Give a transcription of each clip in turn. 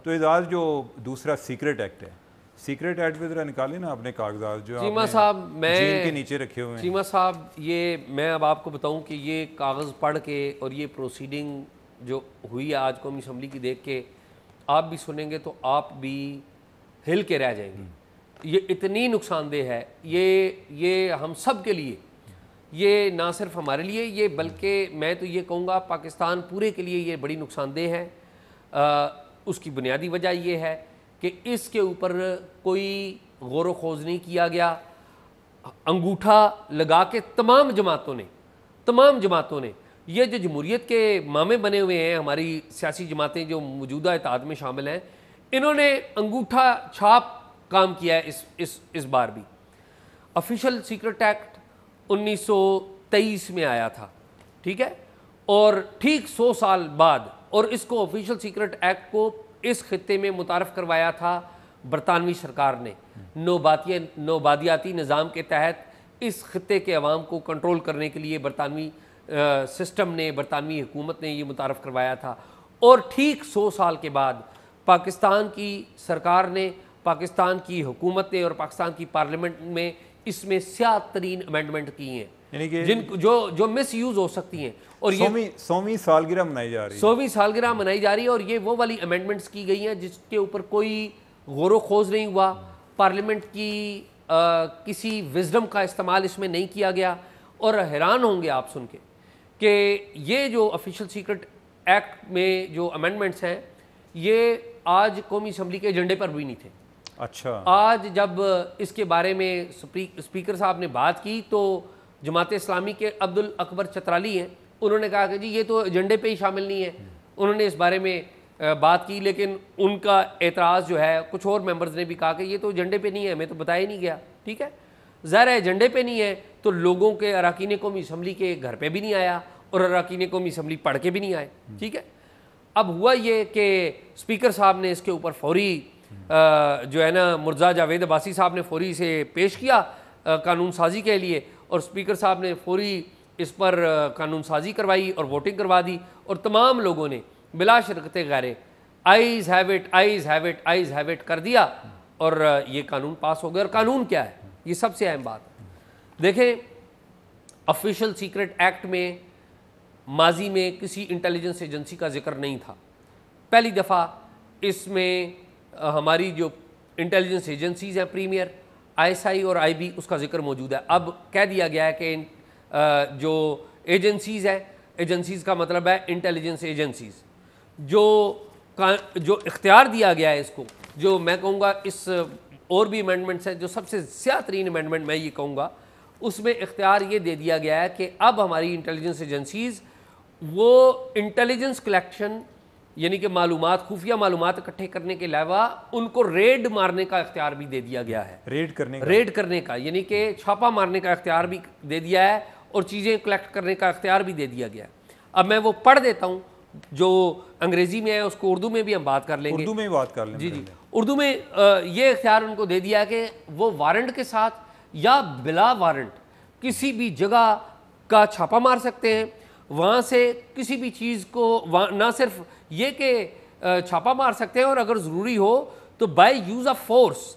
تو اعزاز جو دوسرا سیکرٹ ایکٹ ہے، سیکرٹ ایکٹ پہ ذرا نکالیں نا اپنے کاغذات جو چیمہ صاحب جین کے نیچے رکھے ہوئے ہیں۔ چیمہ صاحب یہ میں اب آپ کو بتاؤں کہ یہ کاغذ پڑھ کے اور یہ پروسیڈنگ جو ہوئی ہے آج قومی اسمبلی کی دیکھ کے آپ بھی سنیں گے تو آپ بھی ہل کے رہ جائیں گے۔ یہ اتنی نقصان دہ ہے، یہ ہم سب کے لیے، یہ نہ صرف ہمارے لیے، یہ بلکہ میں تو یہ کہوں گا پاکستان پورے کے لیے یہ بڑی نقصان دہ ہے۔ اس کی بنیادی وجہ یہ ہے کہ اس کے اوپر کوئی غور و خوض نہیں کیا گیا۔ انگوٹھا لگا کے تمام جماعتوں نے یہ جو جمہوریت کے مامے بنے ہوئے ہیں، ہماری سیاسی جماعتیں جو موجودہ اتحاد میں شامل ہیں، انہوں نے انگوٹھا چھاپ کام کیا ہے اس بار بھی۔ آفیشل سیکرٹ ایکٹ 1923 میں آیا تھا، ٹھیک ہے، اور ٹھیک 100 سال بعد، اور اس کو آفیشل سیکرٹ ایکٹ کو اس خطے میں متعارف کروایا تھا برطانوی سرکار نے۔ نوبادیاتی نظام کے تحت اس خطے کے عوام کو کنٹرول کرنے کے لیے برطانوی سسٹم نے، برطانوی حکومت نے یہ متعارف کروایا تھا، اور ٹھیک 100 سال کے بعد پاکستان کی سرکار نے، پاکستان کی حکومت نے اور پاکستان کی پارلیمنٹ میں اس میں سیاہ ترین امینڈمنٹ کی ہیں، یعنی کہ جو مس یوز ہو سکتی ہیں، اور یہ 100ویں سالگرہ منائی جا رہی ہے، 100ویں سالگرہ منائی جا رہی ہے، اور یہ وہ والی امینڈمنٹس کی گئی ہیں جس کے اوپر کوئی غور و خوض نہیں ہوا، پارلیمنٹ کی کسی وزڈم کا استعمال اس میں نہیں کیا گیا۔ اور حیران ہوں گے آپ سن کے کہ یہ جو آفیشل سیکرٹ ایکٹ میں جو امینڈمنٹس ہیں یہ آج قومی اسمبلی کے ایجنڈے پر بھی نہیں تھے۔ اچھا، آج جب اس کے بارے میں اسپیکر صاحب نے بات کی تو جماعت اسلامی کے عبدالاکبر چترالی ہیں، انہوں نے کہا کہ جی یہ تو ایجنڈے پہ ہی شامل نہیں ہے۔ انہوں نے اس بارے میں بات کی، لیکن ان کا اعتراض جو ہے، کچھ اور ممبرز نے بھی کہا کہ یہ تو ایجنڈے پہ نہیں ہے، ہمیں تو بتایا ہی نہیں گیا۔ ٹھیک ہے، ظاہر ہے ایجنڈے پہ نہیں ہے تو لوگوں کے، اراکین قومی اسمبلی کے گھر پہ بھی نہیں آیا اور اراکین قومی اسمبلی پڑھ کے بھی نہیں آئے۔ ٹھیک ہے، اب ہوا یہ کہ اسپیکر صاحب نے اس کے اوپر فوری جو ہے نا مرزا جاوید عباسی صاحب نے فوری سے پیش کیا قانون سازی کے لیے، اور اسپیکر صاحب نے فوری اس پر قانون سازی کروائی اور ووٹنگ کروا دی، اور تمام لوگوں نے بلا شرکت غیرے ayes have it ayes have it ayes have it کر دیا، اور یہ قانون پاس ہو گیا۔ اور قانون کیا ہے، یہ سب سے اہم بات ہے۔ دیکھیں، آفیشل سیکرٹ ایکٹ میں ماضی میں کسی انٹیلیجنس ایجنسی کا ذکر نہیں تھا، پہلی دفعہ اس میں ہماری جو انٹیلیجنس ایجنسیز ہیں، پریمیئر، آئی ایس آئی اور آئی بی، اس کا ذکر موجود ہے۔ اب کہہ دیا گیا ہے کہ جو ایجنسیز ہیں، ایجنسیز کا مطلب ہے انٹیلیجنس ایجنسیز، جو اختیار دیا گیا ہے اس کو، جو میں کہوں گا اس اور بھی امینڈمنٹس ہیں، جو سب سے زیادہ ترین امینڈمنٹ میں یہ کہوں گا، اس میں اختیار یہ دے دیا گیا ہے کہ اب ہماری انٹیلیجنس ایجنسیز وہ انٹیلیجنس کلیکشن، یعنی کہ معلومات، خفیہ معلومات اکٹھے کرنے کے علاوہ ان کو ریڈ مارنے کا اختیار بھی دے دیا گیا ہے۔ ریڈ کرنے کا یعنی کہ چھاپا مارنے کا اختیار بھی دے دیا ہے، اور چیزیں کلیکٹ کرنے کا اختیار بھی دے دیا گیا ہے۔ اب میں وہ پڑھ دیتا ہوں، جو انگریزی میں ہے اس کو اردو میں بھی ہم بات کر لیں گے۔ اردو میں بات کر لیں۔ جی، اردو میں یہ اختیار ان کو دے دیا ہے کہ وہ وارنٹ کے ساتھ یا بلا وارنٹ کسی بھی جگہ کا چھاپا مار سکتے ہیں، وہاں سے کسی بھی چیز کو، نہ صرف یہ کہ چھاپا مار سکتے ہیں، اور اگر ضروری ہو تو بائی یوز آف فورس،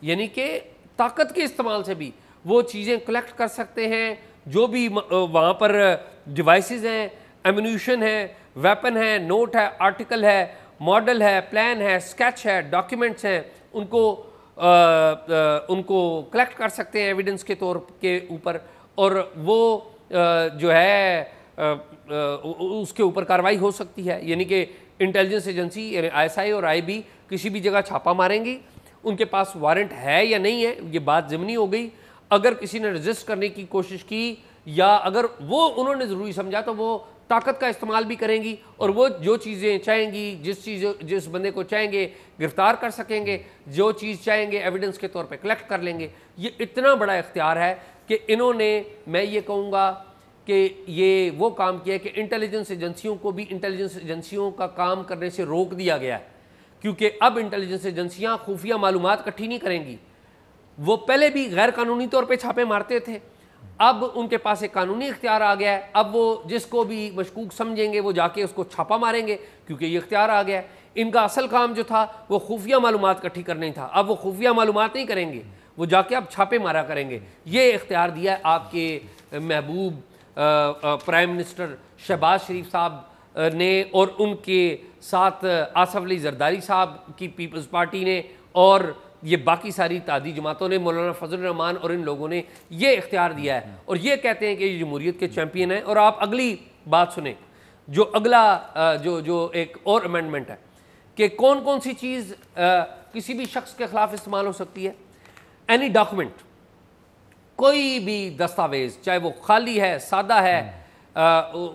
یعنی کہ طاقت کے استعمال سے بھی وہ چیزیں کلیکٹ کر سکتے ہیں، جو بھی وہاں پر ڈیوائسز ہیں، ایمونیشن ہے، ویپن ہے، نوٹ ہے، آرٹیکل ہے، ماڈل ہے، پلان ہے، اسکیچ ہے، ڈاکیومنٹس ہیں، ان کو کلیکٹ کر سکتے ہیں ایویڈنس کے طور کے اوپر، اور وہ جو ہے اس کے اوپر کارروائی ہو سکتی ہے۔ یعنی کہ انٹیلیجنس ایجنسی یعنی آئی ایس آئی اور آئی بی کسی بھی جگہ چھاپا ماریں گی، ان کے پاس وارنٹ ہے یا نہیں ہے، یہ بات ضمنی ہو گئی۔ اگر کسی نے رجسٹ کرنے کی کوشش کی یا اگر وہ انہوں نے ضروری سمجھا تو وہ طاقت کا استعمال بھی کریں گی، اور وہ جو چیزیں چاہیں گی، جس بندے کو چاہیں گے گرفتار کر سکیں گے، جو چیز چاہیں گے ایویڈنس کے طور پہ کلیکٹ کر لیں گے۔ یہ اتنا بڑا اختیار ہے کہ انہوں نے، میں یہ کہوں گا کہ یہ وہ کام کیا ہے کہ انٹیلیجنس ایجنسیوں کو بھی انٹیلیجنس ایجنسیوں کا کام کرنے سے روک دیا گیا ہے، کیونکہ اب انٹیلیجنس ایجنسیاں خفیہ معلومات اکٹھی نہیں کریں گی۔ وہ پہلے بھی غیر قانونی طور پہ چھاپے مارتے تھے، اب ان کے پاس ایک قانونی اختیار آ گیا ہے، اب وہ جس کو بھی مشکوک سمجھیں گے وہ جا کے اس کو چھاپا ماریں گے، کیونکہ یہ اختیار آ گیا ہے۔ ان کا اصل کام جو تھا وہ خفیہ معلومات اکٹھی کرنے تھا. اب وہ خفیہ معلومات نہیں کریں گے, وہ جا کے اب چھاپے مارا کریں گے. یہ اختیار دیا ہے آپ کے محبوب پرائم منسٹر شہباز شریف صاحب نے, اور ان کے ساتھ آصف علی زرداری صاحب کی پیپلز پارٹی نے, اور یہ باقی ساری اتحادی جماعتوں نے, مولانا فضل الرحمان اور ان لوگوں نے یہ اختیار دیا ہے, اور یہ کہتے ہیں کہ یہ جمہوریت کے چیمپئن ہیں. اور آپ اگلی بات سنیں, جو اگلا جو ایک اور امینڈمنٹ ہے کہ کون کون سی چیز کسی بھی شخص کے خلاف استعمال ہو سکتی ہے. اینی ڈاکومنٹ, کوئی بھی دستاویز, چاہے وہ خالی ہے, سادہ ہے,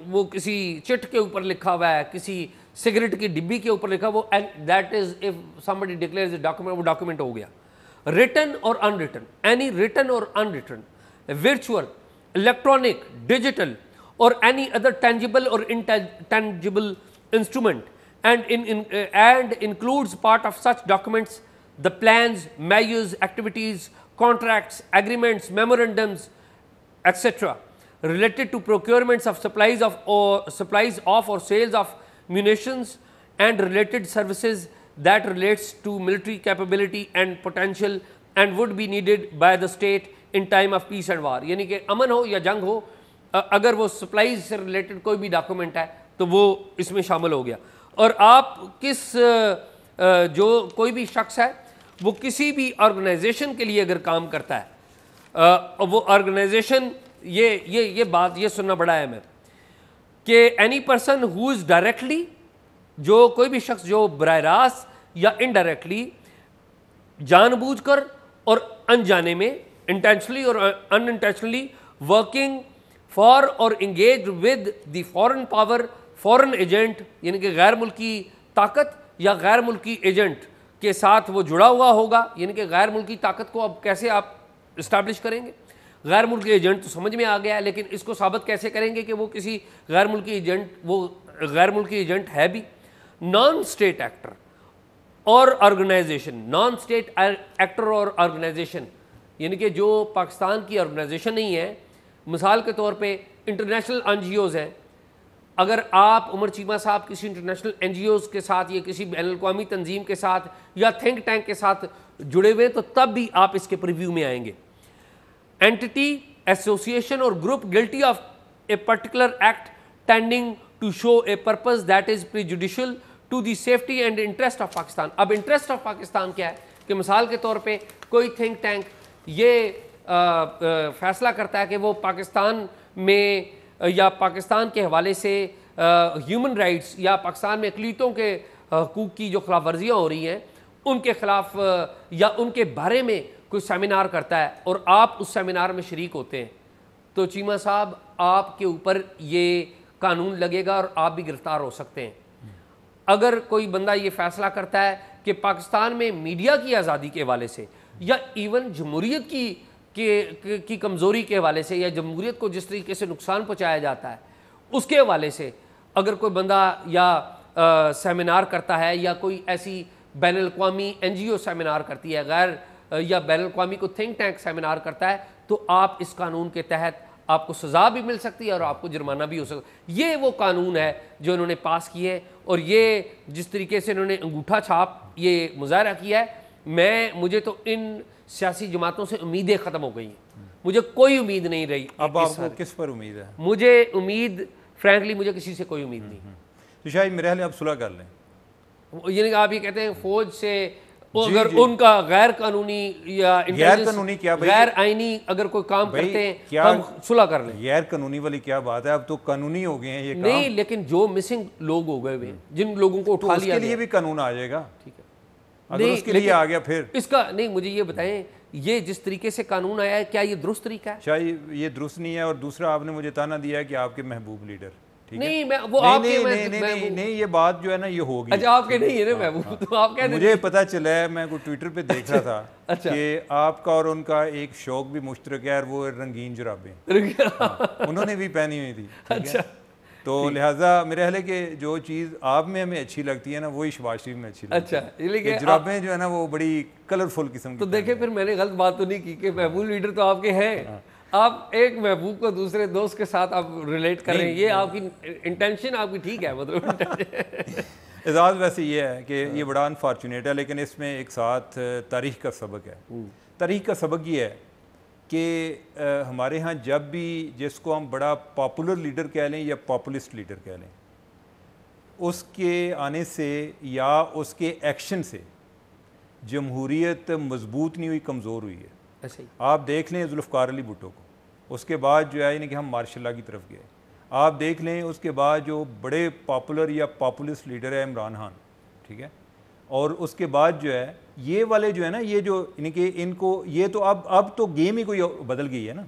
وہ کسی چٹ کے اوپر لکھا ہوا ہے, کسی سگریٹ کی ڈبی کے اوپر لکھا, وہ that is if somebody declares a document, وہ ڈاکومنٹ ہو گیا. ریٹن اور ان ریٹن, اینی ریٹن اور in written, virtual, electronic, digital, or any other tangible or intangible instrument, and includes part of such documents the plans, measures, activities, contracts, agreements, memorandums, etc. related to procurements of supplies of or sales of munitions and related services that relates to military capability and potential and would be needed by the state in time of peace and war. یعنی کہ امن ہو یا جنگ ہو, اگر وہ supplies سے related کوئی بھی ڈاکومنٹ ہے تو وہ اس میں شامل ہو گیا. اور آپ جو کوئی بھی شخص ہے وہ کسی بھی آرگنائزیشن کے لیے اگر کام کرتا ہے, وہ آرگنائزیشن, یہ بات یہ سننا بڑا اہم ہے کہ any person who is directly, جو کوئی بھی شخص جو براہ راست یا انڈائریکٹلی, جان بوجھ کر اور انجانے میں, انٹینشنلی اور ان انٹینشنلی, ورکنگ فار اور engage with the foreign power, foreign agent, یعنی کہ غیر ملکی طاقت یا غیر ملکی ایجنٹ کے ساتھ وہ جڑا ہوا ہوگا. یعنی کہ غیر ملکی طاقت کو اب کیسے آپ اسٹیبلش کریں گے؟ غیر ملکی ایجنٹ تو سمجھ میں آ گیا ہے, لیکن اس کو ثابت کیسے کریں گے کہ وہ کسی غیر ملکی ایجنٹ, وہ غیر ملکی ایجنٹ ہے بھی؟ نان اسٹیٹ ایکٹر اور آرگنائزیشن, نان اسٹیٹ ایکٹر اور آرگنائزیشن, یعنی کہ جو پاکستان کی آرگنائزیشن نہیں ہے. مثال کے طور پہ انٹرنیشنل این جی اوز ہیں. اگر آپ عمر چیمہ صاحب کسی انٹرنیشنل این جی اوز کے ساتھ یا کسی بین الاقوامی تنظیم کے ساتھ یا تھنک ٹینک کے ساتھ جڑے ہوئے تو تب بھی آپ اس کے پریویو میں آئیں گے. اینٹی, ایسوسیشن اور group guilty of a particular act tending to show a purpose that is prejudicial to the safety and interest of Pakistan. اب انٹرسٹ آف پاکستان کیا ہے کہ مثال کے طور پہ کوئی تھنک ٹینک یہ فیصلہ کرتا ہے کہ وہ پاکستان میں یا پاکستان کے حوالے سے ہیومن رائٹس یا پاکستان میں اقلیتوں کے حقوق کی جو خلاف ورزیاں ہو رہی ہیں ان کے خلاف یا ان کے بارے میں کوئی سیمینار کرتا ہے اور آپ اس سیمینار میں شریک ہوتے ہیں, تو چیمہ صاحب آپ کے اوپر یہ قانون لگے گا اور آپ بھی گرفتار ہو سکتے ہیں. اگر کوئی بندہ یہ فیصلہ کرتا ہے کہ پاکستان میں میڈیا کی آزادی کے حوالے سے یا ایون جمہوریت کی کمزوری کے حوالے سے یا جمہوریت کو جس طریقے سے نقصان پہنچایا جاتا ہے اس کے حوالے سے اگر کوئی بندہ یا سیمینار کرتا ہے یا کوئی ایسی بین الاقوامی این جی او سیمینار کرتی ہے غیر یا بین الاقوامی کو تھنک ٹینک سیمینار کرتا ہے تو آپ اس قانون کے تحت آپ کو سزا بھی مل سکتی ہے اور آپ کو جرمانہ بھی ہو سکتا ہے. یہ وہ قانون ہے جو انہوں نے پاس کیے, اور یہ جس طریقے سے انہوں نے انگوٹھا چھاپ یہ مظاہرہ کیا ہے, مجھے تو ان سیاسی جماعتوں سے امیدیں ختم ہو گئی ہیں. مجھے کوئی امید نہیں رہی. اب آپ کو کس پر امید ہے؟ مجھے امید فرینکلی مجھے کسی سے کوئی امید نہیں. تو شاید میرے خیال آپ صلح کر لیں. یعنی کہ آپ یہ کہتے ہیں فوج سے اگر ان کا غیر قانونی یا غیر قانونی کیا غیر آئینی اگر کوئی کام کرتے ہیں ہم صلح کر لیں. غیر قانونی والی کیا بات ہے, اب تو قانونی ہو گئے ہیں یہ کام. نہیں, لیکن جو مسنگ لوگ ہو گئے ہوئے جن لوگوں کو اٹھا لیا اس کے لیے بھی قانون آ جائے گا. ٹھیک ہے, اگر اس کے لیے آ گیا پھر اس کا نہیں. مجھے یہ بتائیں یہ جس طریقے سے قانون آیا ہے کیا یہ درست طریقہ ہے؟ شاید یہ درست نہیں ہے. اور دوسرا آپ نے مجھے تانا دیا ہے کہ آپ کے محبوب لیڈر. نہیں, میں وہ آپ کے نہیں یہ بات جو ہے نا یہ ہوگی. اچھا آپ کے نہیں ہے نا محبوب, تو آپ کہہ دیں. مجھے پتا چلا ہے, میں کوئی ٹویٹر پہ دیکھ رہا تھا کہ آپ کا اور ان کا ایک شوق بھی مشترک ہے, اور وہ رنگین جرابیں انہوں نے بھی پہنی ہوئی تھی. اچھا, تو لہٰذا میرے خیال ہے کہ جو چیز آپ میں ہمیں اچھی لگتی ہے نا وہی شہباز شریف میں اچھی لگتی ہے. اچھا, جرابیں جو ہے نا وہ بڑی کلرفل قسم کی. تو دیکھیں پھر میں نے غلط بات تو نہیں کی کہ محبوب لیڈر تو آپ کے ہیں, آپ ایک محبوب کو دوسرے دوست کے ساتھ آپ ریلیٹ کر رہے ہیں, یہ آپ کی انٹینشن آپ کی ٹھیک ہے, مطلب اعزاز ویسے یہ ہے کہ یہ بڑا انفارچونیٹ ہے، لیکن اس میں ایک ساتھ تاریخ کا سبق ہے۔ تاریخ کا سبق یہ ہے کہ ہمارے ہاں جب بھی جس کو ہم بڑا پاپولر لیڈر کہہ لیں یا پاپولسٹ لیڈر کہہ لیں، اس کے آنے سے یا اس کے ایکشن سے جمہوریت مضبوط نہیں ہوئی، کمزور ہوئی ہے۔ آپ دیکھ لیں ذوالفقار علی بھٹو کو، اس کے بعد جو ہے یعنی کہ ہم مارشل لا کی طرف گئے۔ آپ دیکھ لیں اس کے بعد جو بڑے پاپولر یا پاپولسٹ لیڈر ہے عمران خان، ٹھیک ہے، اور اس کے بعد جو ہے یہ والے جو ہے نا، یہ جو یعنی کہ ان کو یہ تو اب تو گیم ہی کوئی بدل گئی ہے نا۔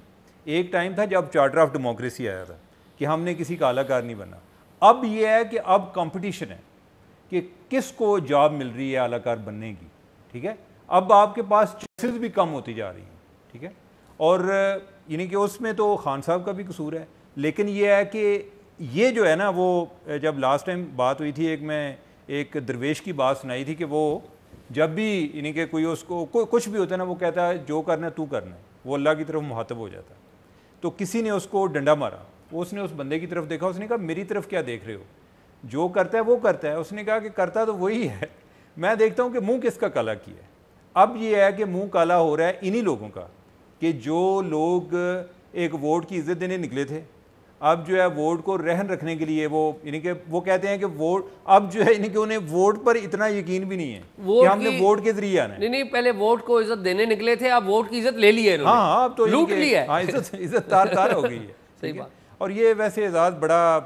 ایک ٹائم تھا جب چارٹر آف ڈیموکریسی آیا تھا کہ ہم نے کسی کا اعلیٰ کار نہیں بننا۔ اب یہ ہے کہ اب کمپٹیشن ہے کہ کس کو جاب مل رہی ہے اعلیٰ کار بننے کی، ٹھیک ہے۔ اب آپ کے پاس چوائسز بھی کم ہوتی جا رہی ہیں، ٹھیک ہے، اور یعنی کہ اس میں تو خان صاحب کا بھی قصور ہے، لیکن یہ ہے کہ یہ جو ہے نا، وہ جب لاسٹ ٹائم بات ہوئی تھی، ایک درویش کی بات سنائی تھی کہ وہ جب بھی یعنی کہ کوئی اس کو کچھ بھی ہوتا ہے نا، وہ کہتا ہے جو کرنا ہے تو کرنا ہے، وہ اللہ کی طرف مخاطب ہو جاتا ہے۔ تو کسی نے اس کو ڈنڈا مارا، اس نے اس بندے کی طرف دیکھا، اس نے کہا میری طرف کیا دیکھ رہے ہو، جو کرتا ہے وہ کرتا ہے۔ اس نے کہا کہ کرتا تو وہی ہے، میں دیکھتا ہوں کہ منہ کس کا کالا کیا ہے۔ اب یہ ہے کہ منہ کالا ہو رہا ہے انہی لوگوں کا کہ جو لوگ ایک ووٹ کی عزت دینے نکلے تھے، اب جو ہے ووٹ کو رہن رکھنے کے لیے وہ یعنی کہ وہ کہتے ہیں کہ ووٹ اب جو ہے یعنی کہ انہیں ووٹ پر اتنا یقین بھی نہیں ہے کہ ہم نے ووٹ کے ذریعے آنا ہے۔ نہیں، پہلے ووٹ کو عزت دینے نکلے تھے، اب ووٹ کی عزت لے لی ہے انہوں نے۔ ہاں، اب تو لوٹ لی ہے، ہاں، عزت تار ہو گئی ہے۔ صحیح بات۔ اور یہ ویسے اعزاز بڑا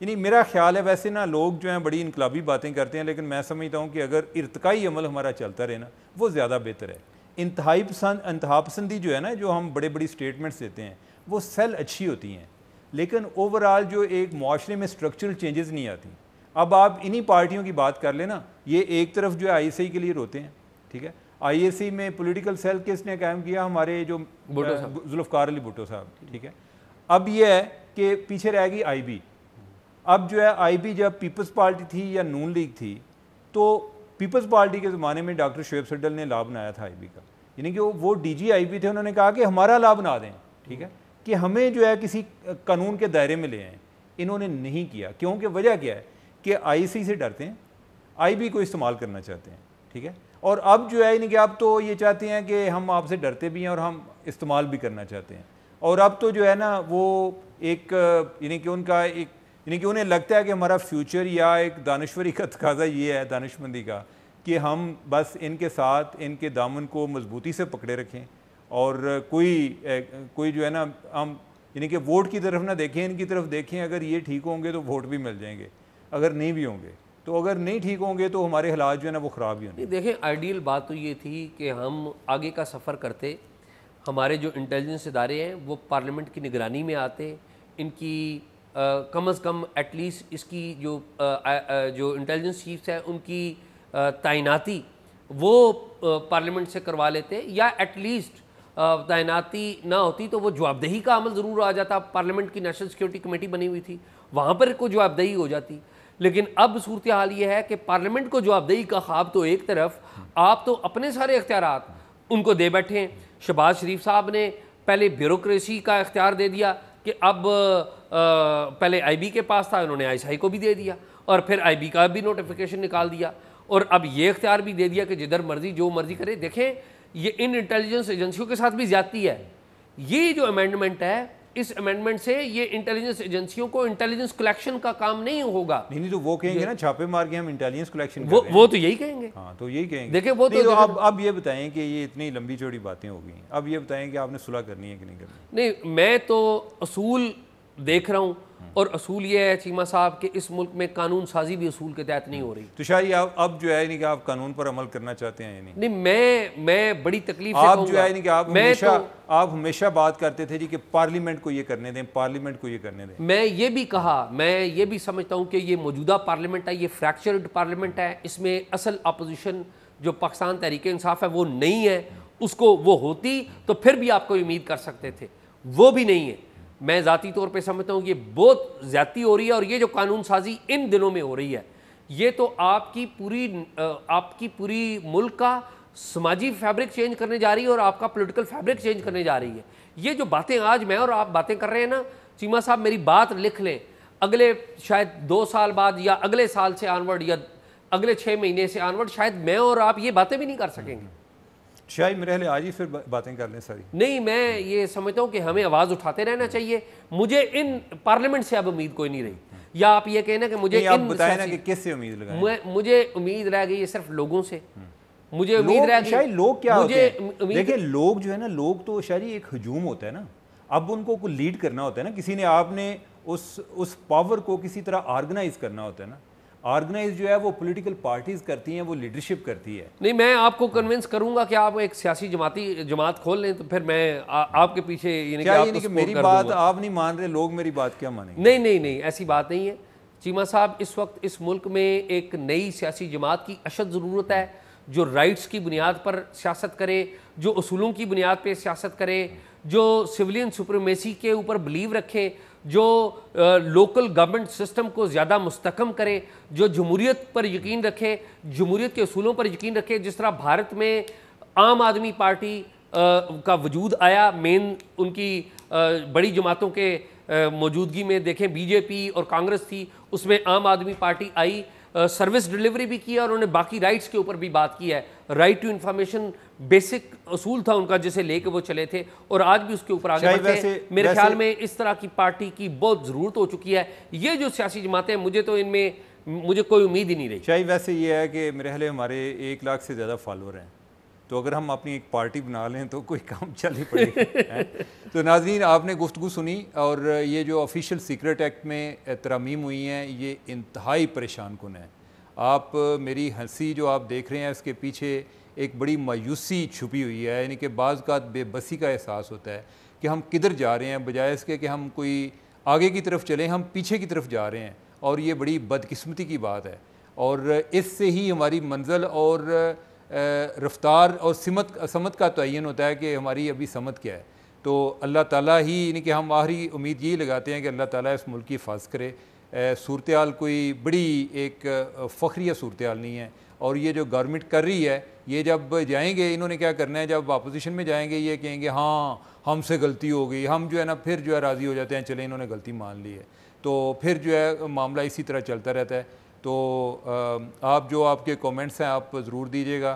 یعنی میرا خیال ہے ویسے نا لوگ جو ہیں بڑی انقلابی باتیں کرتے ہیں، لیکن میں سمجھتا ہوں کہ اگر ارتقائی عمل ہمارا چلتا رہے نا، وہ زیادہ بہتر ہے۔ انتہا پسندی جو ہے نا، جو ہم بڑے بڑی سٹیٹمنٹس دیتے ہیں، وہ سیل اچھی ہوتی ہیں، لیکن اوورآل جو ایک معاشرے میں سٹرکچرل چینجز نہیں آتی۔ اب آپ انہی پارٹیوں کی بات کر لیں نا، یہ ایک طرف جو ہے آئی ایس آئی کے لیے روتے ہیں، ٹھیک ہے، آئی ایس آئی میں پولیٹیکل سیل کس نے قائم کیا؟ ہمارے جو ذوالفقار علی بھٹو صاحب، ٹھیک ہے۔ اب یہ ہے کہ پیچھے رہ گئی آئی بی۔ اب جو ہے آئی بی جب پیپلز پارٹی تھی یا نون لیگ تھی، تو پیپلز پارٹی کے زمانے میں ڈاکٹر شعیب صدر نے لا بنایا تھا آئی بی کا، یعنی کہ وہ ڈی جی آئی بی تھے، انہوں نے کہا کہ ہمارا لا بنا دیں، ٹھیک ہے، کہ ہمیں جو ہے کسی قانون کے دائرے میں لے آئیں۔ انہوں نے نہیں کیا، کیونکہ وجہ کیا ہے کہ آئی سی سے ڈرتے ہیں، آئی بی کو استعمال کرنا چاہتے ہیں، ٹھیک ہے، اور اب جو ہے یعنی کہ اب تو یہ چاہتے ہیں کہ ہم آپ سے ڈرتے بھی ہیں اور ہم استعمال بھی کرنا چاہتے ہیں، اور اب تو جو ہے نا وہ ایک یعنی کہ ان کا ایک یعنی کہ انہیں لگتا ہے کہ ہمارا فیوچر یا ایک دانشوری کا تقاضا یہ ہے، دانشمندی کا، کہ ہم بس ان کے ساتھ ان کے دامن کو مضبوطی سے پکڑے رکھیں، اور کوئی جو ہے نا ہم یعنی کہ ووٹ کی طرف نہ دیکھیں، ان کی طرف دیکھیں، اگر یہ ٹھیک ہوں گے تو ووٹ بھی مل جائیں گے، اگر نہیں بھی ہوں گے تو اگر نہیں ٹھیک ہوں گے تو ہمارے حالات جو ہے نا وہ خراب ہی ہوں گے۔ دیکھیں، آئیڈیل بات تو یہ تھی کہ ہم آگے کا سفر کرتے، ہمارے جو انٹیلیجنس ادارے ہیں وہ پارلیمنٹ کی نگرانی میں آتے، ان کی کم از کم ایٹ لیسٹ اس کی جو انٹیلیجنس چیفس ہیں ان کی تعیناتی وہ پارلیمنٹ سے کروا لیتے، یا ایٹ لیسٹ تعیناتی نہ ہوتی تو وہ جوابدہی کا عمل ضرور آ جاتا۔ پارلیمنٹ کی نیشنل سیکیورٹی کمیٹی بنی ہوئی تھی، وہاں پر کوئی جوابدہی ہو جاتی، لیکن اب صورتحال یہ ہے کہ پارلیمنٹ کو جوابدہی کا خواب تو ایک طرف، آپ تو اپنے سارے اختیارات ان کو دے بیٹھے ہیں۔ شہباز شریف صاحب نے پہلے بیوروکریسی کا اختیار دے دیا کہ اب پہلے آئی بی کے پاس تھا، انہوں نے آئی ایس آئی کو بھی دے دیا، اور پھر آئی بی کا بھی نوٹیفیکیشن نکال دیا، اور اب یہ اختیار بھی دے دیا کہ جدھر مرضی جو مرضی کرے۔ دیکھیں، یہ ان انٹیلیجنس ایجنسیوں کے ساتھ بھی زیادتی ہے۔ یہ جو امینڈمنٹ ہے، اس امینڈمنٹ سے یہ انٹیلیجنس ایجنسیوں کو انٹیلیجنس کلیکشن کا کام نہیں ہوگا۔ نہیں تو وہ کہیں گے نا چھاپے مار کے ہم انٹیلیجنس کلیکشن کر رہے ہیں، وہ تو یہی کہیں گے۔ ہاں، تو یہی کہیں گے۔ دیکھیں وہ تو اب یہ بتائیں کہ یہ اتنی لمبی چوڑی باتیں ہو گئی ہیں، اب یہ بتائیں کہ آپ نے صلح کرنی ہے کہ نہیں کرنی؟ نہیں، میں تو اصول دیکھ رہا ہوں، اور اصول یہ ہے چیمہ صاحب کہ اس ملک میں قانون سازی بھی اصول کے تحت نہیں ہو رہی۔ تو شاید اب جو ہے کہ آپ قانون پر عمل کرنا چاہتے ہیں یا نہیں؟ نہیں، میں بڑی تکلیف سے آپ جو ہے کہ آپ ہمیشہ بات کرتے تھے جی کہ پارلیمنٹ کو یہ کرنے دیں، پارلیمنٹ کو یہ کرنے دیں۔ میں یہ بھی کہا، میں یہ بھی سمجھتا ہوں کہ یہ موجودہ پارلیمنٹ ہے، یہ فریکچرڈ پارلیمنٹ ہے، اس میں اصل اپوزیشن جو پاکستان تحریک انصاف ہے وہ نہیں ہے، اس کو وہ ہوتی تو پھر بھی آپ کو امید کر سکتے تھے، وہ بھی نہیں ہے۔ میں ذاتی طور پہ سمجھتا ہوں کہ یہ بہت زیادتی ہو رہی ہے، اور یہ جو قانون سازی ان دنوں میں ہو رہی ہے، یہ تو آپ کی پوری ملک کا سماجی فیبرک چینج کرنے جا رہی ہے، اور آپ کا پولیٹیکل فیبرک چینج کرنے جا رہی ہے۔ یہ جو باتیں آج میں اور آپ باتیں کر رہے ہیں نا، چیمہ صاحب میری بات لکھ لیں، اگلے شاید 2 سال بعد یا اگلے سال سے آنورڈ یا اگلے 6 مہینے سے آنورڈ شاید میں اور آپ یہ باتیں بھی نہیں کر سکیں گے. شاید میرے خیال آج ہی پھر باتیں کر لیں ساری. نہیں, میں یہ سمجھتا ہوں کہ ہمیں آواز اٹھاتے رہنا چاہیے. مجھے ان پارلیمنٹ سے اب امید کوئی نہیں رہی, یا آپ یہ کہنا کہ مجھے آپ بتائیں نا کہ کس سے امید لگائیں. مجھے امید رہ گئی ہے صرف لوگوں سے. مجھے امید رہ گئی شاید لوگ کیا ہوتے ہیں, دیکھیں لوگ جو ہے نا, لوگ تو شاید ایک ہجوم ہوتا ہے نا, اب ان کو لیڈ کرنا ہوتا ہے نا, کسی نے آپ نے اس پاور کو کسی طرح آرگنائز کرنا ہوتا ہے نا. آرگنائز جو ہے وہ پولیٹیکل پارٹیز کرتی ہیں, وہ لیڈرشپ کرتی ہے. نہیں, میں آپ کو کنونس کروں گا کہ آپ ایک سیاسی جماعت کھول لیں تو پھر میں آپ کے پیچھے یعنی کہ میری بات آپ نہیں مان رہے, لوگ میری بات کیا مانیں گے. نہیں, ایسی بات نہیں ہے چیمہ صاحب. اس وقت اس ملک میں ایک نئی سیاسی جماعت کی اشد ضرورت ہے, جو رائٹس کی بنیاد پر سیاست کرے, جو اصولوں کی بنیاد پہ سیاست کرے, جو سویلین سپریمیسی کے اوپر بلیو رکھے, جو لوکل گورنمنٹ سسٹم کو زیادہ مستحکم کرے, جو جمہوریت پر یقین رکھے, جمہوریت کے اصولوں پر یقین رکھے. جس طرح بھارت میں عام آدمی پارٹی کا وجود آیا, مین ان کی بڑی جماعتوں کے موجودگی میں, دیکھیں بی جے پی اور کانگریس تھی, اس میں عام آدمی پارٹی آئی, سروس ڈیلیوری بھی کیا, اور انہوں نے باقی رائٹس کے اوپر بھی بات کی ہے. رائٹ ٹو انفارمیشن بیسک اصول تھا ان کا جسے لے کے وہ چلے تھے, اور آج بھی اس کے اوپر آگے بڑھتے ہیں. میرے خیال میں اس طرح کی پارٹی کی بہت ضرورت ہو چکی ہے. یہ جو سیاسی جماعتیں ہیں, مجھے تو ان میں مجھے کوئی امید ہی نہیں رہی. شاید ویسے یہ ہے کہ میرے خیال ہمارے 1 لاکھ سے زیادہ فالوور ہیں, تو اگر ہم اپنی ایک پارٹی بنا لیں تو کوئی کام چل ہی پڑے گا. تو ناظرین, آپ نے گفتگو سنی, اور یہ جو آفیشیل سیکرٹ ایکٹ میں ترامیم ہوئی ہیں یہ انتہائی پریشان کن ہے. آپ میری ہنسی جو آپ دیکھ رہے ہیں, اس کے پیچھے ایک بڑی مایوسی چھپی ہوئی ہے. یعنی کہ بعض اوقات بے بسی کا احساس ہوتا ہے کہ ہم کدھر جا رہے ہیں, بجائے اس کے کہ ہم کوئی آگے کی طرف چلیں, ہم پیچھے کی طرف جا رہے ہیں. اور یہ بڑی بدقسمتی کی بات ہے, اور اس سے ہی ہماری منزل اور رفتار اور سمت کا تعین ہوتا ہے کہ ہماری ابھی سمت کیا ہے. تو اللہ تعالیٰ ہی, یعنی کہ ہم آخری امید یہی لگاتے ہیں کہ اللہ تعالیٰ اس ملک کی حفاظت کرے. صورتحال کوئی بڑی ایک فخریہ صورتحال نہیں ہے, اور یہ جو گورنمنٹ کر رہی ہے, یہ جب جائیں گے, انہوں نے کیا کرنا ہے, جب اپوزیشن میں جائیں گے یہ کہیں گے ہاں ہم سے غلطی ہو گئی, ہم جو ہے نا پھر جو ہے راضی ہو جاتے ہیں, چلیں انہوں نے غلطی مان لی ہے. تو پھر جو ہے معاملہ اسی طرح چلتا رہتا ہے. تو آپ جو آپ کے کومنٹس ہیں آپ ضرور دیجیے گا.